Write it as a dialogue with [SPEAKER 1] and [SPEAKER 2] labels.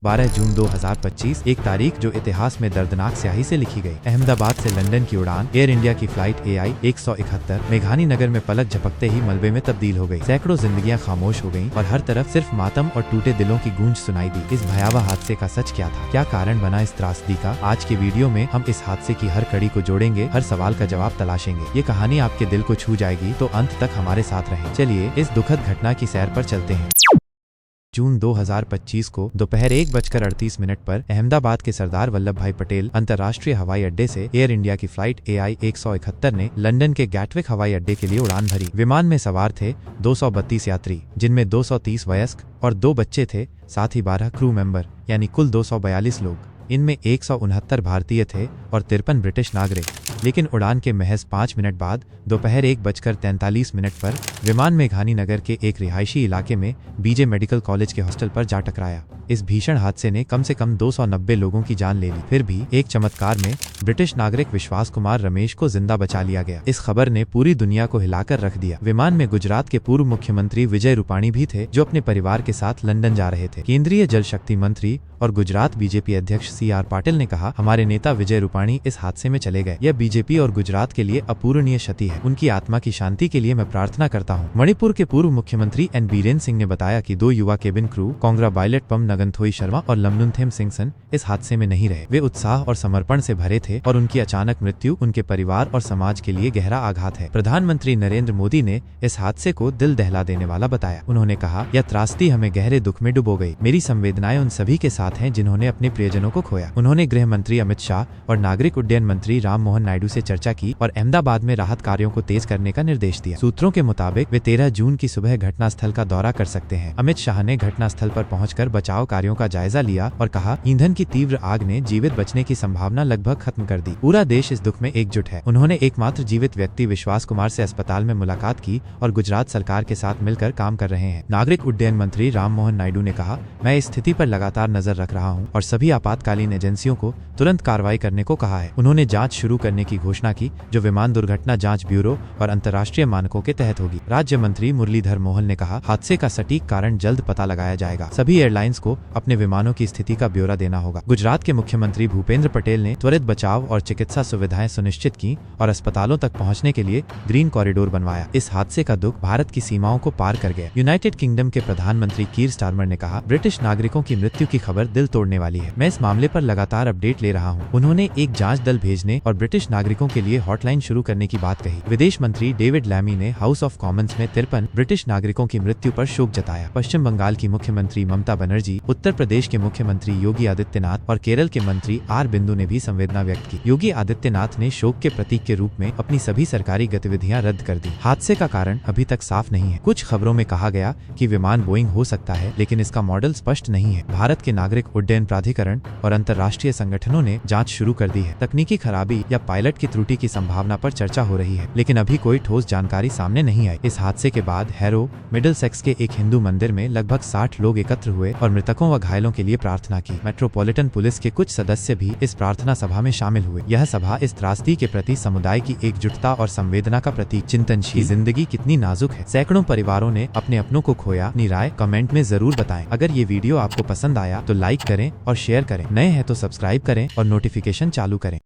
[SPEAKER 1] 12 जून 2025 एक तारीख जो इतिहास में दर्दनाक स्याही से लिखी गई। अहमदाबाद से लंदन की उड़ान एयर इंडिया की फ्लाइट AI 171 मेघानी नगर में पलक झपकते ही मलबे में तब्दील हो गई। सैकड़ों जिंदगियां खामोश हो गईं और हर तरफ सिर्फ मातम और टूटे दिलों की गूंज सुनाई दी। इस भयावह हादसे का सच क्या था, क्या कारण बना इस त्रासदी का? आज के वीडियो में हम इस हादसे की हर कड़ी को जोड़ेंगे, हर सवाल का जवाब तलाशेंगे। ये कहानी आपके दिल को छू जाएगी, तो अंत तक हमारे साथ रहें। चलिए इस दुखद घटना की सैर पर चलते हैं। जून 2025 को दोपहर 1:38 पर अहमदाबाद के सरदार वल्लभ भाई पटेल अंतर्राष्ट्रीय हवाई अड्डे से एयर इंडिया की फ्लाइट AI 171 ने लंदन के गैटविक हवाई अड्डे के लिए उड़ान भरी। विमान में सवार थे 232 यात्री, जिनमें 230 वयस्क और 2 बच्चे थे, साथ ही 12 क्रू मेंबर, यानी कुल 242 लोग। इनमें 169 भारतीय थे और 53 ब्रिटिश नागरिक। लेकिन उड़ान के महज 5 मिनट बाद दोपहर 1:43 पर विमान मेघानी नगर के एक रिहायशी इलाके में BJ मेडिकल कॉलेज के हॉस्टल पर जा टकराया। इस भीषण हादसे ने कम से कम 290 लोगों की जान ले ली। फिर भी एक चमत्कार में ब्रिटिश नागरिक विश्वास कुमार रमेश को जिंदा बचा लिया गया। इस खबर ने पूरी दुनिया को हिलाकर रख दिया। विमान में गुजरात के पूर्व मुख्यमंत्री विजय रूपाणी भी थे, जो अपने परिवार के साथ लंदन जा रहे थे। केंद्रीय जल शक्ति मंत्री और गुजरात BJP अध्यक्ष CR पाटिल ने कहा, हमारे नेता विजय रूपाणी इस हादसे में चले गए। यह BJP और गुजरात के लिए अपूरणीय क्षति है। उनकी आत्मा की शांति के लिए मैं प्रार्थना करता हूँ। मणिपुर के पूर्व मुख्यमंत्री N बीरेन सिंह ने बताया कि 2 युवा केबिन क्रू कोंगरा बाइलेट पम नगनथोई शर्मा और लमनुनथेम सिंगसन इस हादसे में नहीं रहे। वे उत्साह और समर्पण से भरे थे और उनकी अचानक मृत्यु उनके परिवार और समाज के लिए गहरा आघात है। प्रधानमंत्री नरेंद्र मोदी ने इस हादसे को दिल दहला देने वाला बताया। उन्होंने कहा, यह त्रासदी हमें गहरे दुख में डुबो गई। मेरी संवेदनाएं उन सभी के साथ हैं जिन्होंने अपने प्रियजनों को खोया। उन्होंने गृह मंत्री अमित शाह और नागरिक उड्डयन मंत्री राम मोहन नायडू से चर्चा की और अहमदाबाद में राहत कार्यों को तेज करने का निर्देश दिया। सूत्रों के मुताबिक वे 13 जून की सुबह घटनास्थल का दौरा कर सकते हैं। अमित शाह ने घटनास्थल पर पहुंचकर बचाव कार्यों का जायजा लिया और कहा, ईंधन की तीव्र आग ने जीवित बचने की संभावना लगभग खत्म कर दी। पूरा देश इस दुख में एकजुट है। उन्होंने एकमात्र जीवित व्यक्ति विश्वास कुमार से अस्पताल में मुलाकात की और गुजरात सरकार के साथ मिलकर काम कर रहे हैं। नागरिक उड्डयन मंत्री राम मोहन नायडू ने कहा, मैं इस स्थिति पर लगातार नजर रख रहा हूं और सभी आपातकालीन एजेंसियों को तुरंत कार्रवाई करने को कहा है। उन्होंने जांच शुरू करने की घोषणा की, जो विमान दुर्घटना जांच ब्यूरो और अंतर्राष्ट्रीय मानकों के तहत होगी। राज्य मंत्री मुरलीधर मोहन ने कहा, हादसे का सटीक कारण जल्द पता लगाया जाएगा। सभी एयरलाइंस को अपने विमानों की स्थिति का ब्यौरा देना होगा। गुजरात के मुख्यमंत्री भूपेंद्र पटेल ने त्वरित बचाव और चिकित्सा सुविधाएं सुनिश्चित की और अस्पतालों तक पहुंचने के लिए ग्रीन कॉरिडोर बनवाया। इस हादसे का दुख भारत की सीमाओं को पार कर गया। यूनाइटेड किंगडम के प्रधानमंत्री कीर स्टारमर ने कहा, ब्रिटिश नागरिकों की मृत्यु की खबर दिल तोड़ने वाली है। मैं इस मामले पर लगातार अपडेट ले रहा हूं। उन्होंने एक जांच दल भेजने और ब्रिटिश नागरिकों के लिए हॉटलाइन शुरू करने की बात कही। विदेश मंत्री डेविड लैमी ने हाउस ऑफ कॉमन्स में 53 ब्रिटिश नागरिकों की मृत्यु पर शोक जताया। पश्चिम बंगाल की मुख्यमंत्री ममता बनर्जी, उत्तर प्रदेश के मुख्यमंत्री योगी आदित्यनाथ और केरल के मंत्री R बिंदु ने भी संवेदना व्यक्त की। योगी आदित्यनाथ ने शोक के प्रतीक के रूप में अपनी सभी सरकारी गतिविधियां रद्द कर दी। हादसे का कारण अभी तक साफ नहीं है। कुछ खबरों में कहा गया कि विमान बोइंग हो सकता है, लेकिन इसका मॉडल स्पष्ट नहीं है। भारत के नागरिक उड्डयन प्राधिकरण और अंतर्राष्ट्रीय संगठनों ने जांच शुरू कर दी है। तकनीकी खराबी या पायलट की त्रुटि की संभावना पर चर्चा हो रही है, लेकिन अभी कोई ठोस जानकारी सामने नहीं आई। इस हादसे के बाद हैरो मिडलसेक्स के एक हिंदू मंदिर में लगभग 60 लोग एकत्र हुए और मृतकों व घायलों के लिए प्रार्थना की। मेट्रोपॉलिटन पुलिस के कुछ सदस्य भी इस प्रार्थना सभा में शामिल हुए। यह सभा इस त्रासदी के प्रति समुदाय की एकजुटता और संवेदना का प्रतीक। चिंतनशील जिंदगी कितनी नाजुक है। सैकड़ों परिवारों ने अपने अपनों को खोया। अपनी राय कमेंट में जरूर बताएं। अगर ये वीडियो आपको पसंद आया तो लाइक करें और शेयर करें। नए हैं तो सब्सक्राइब करें और नोटिफिकेशन चालू करें।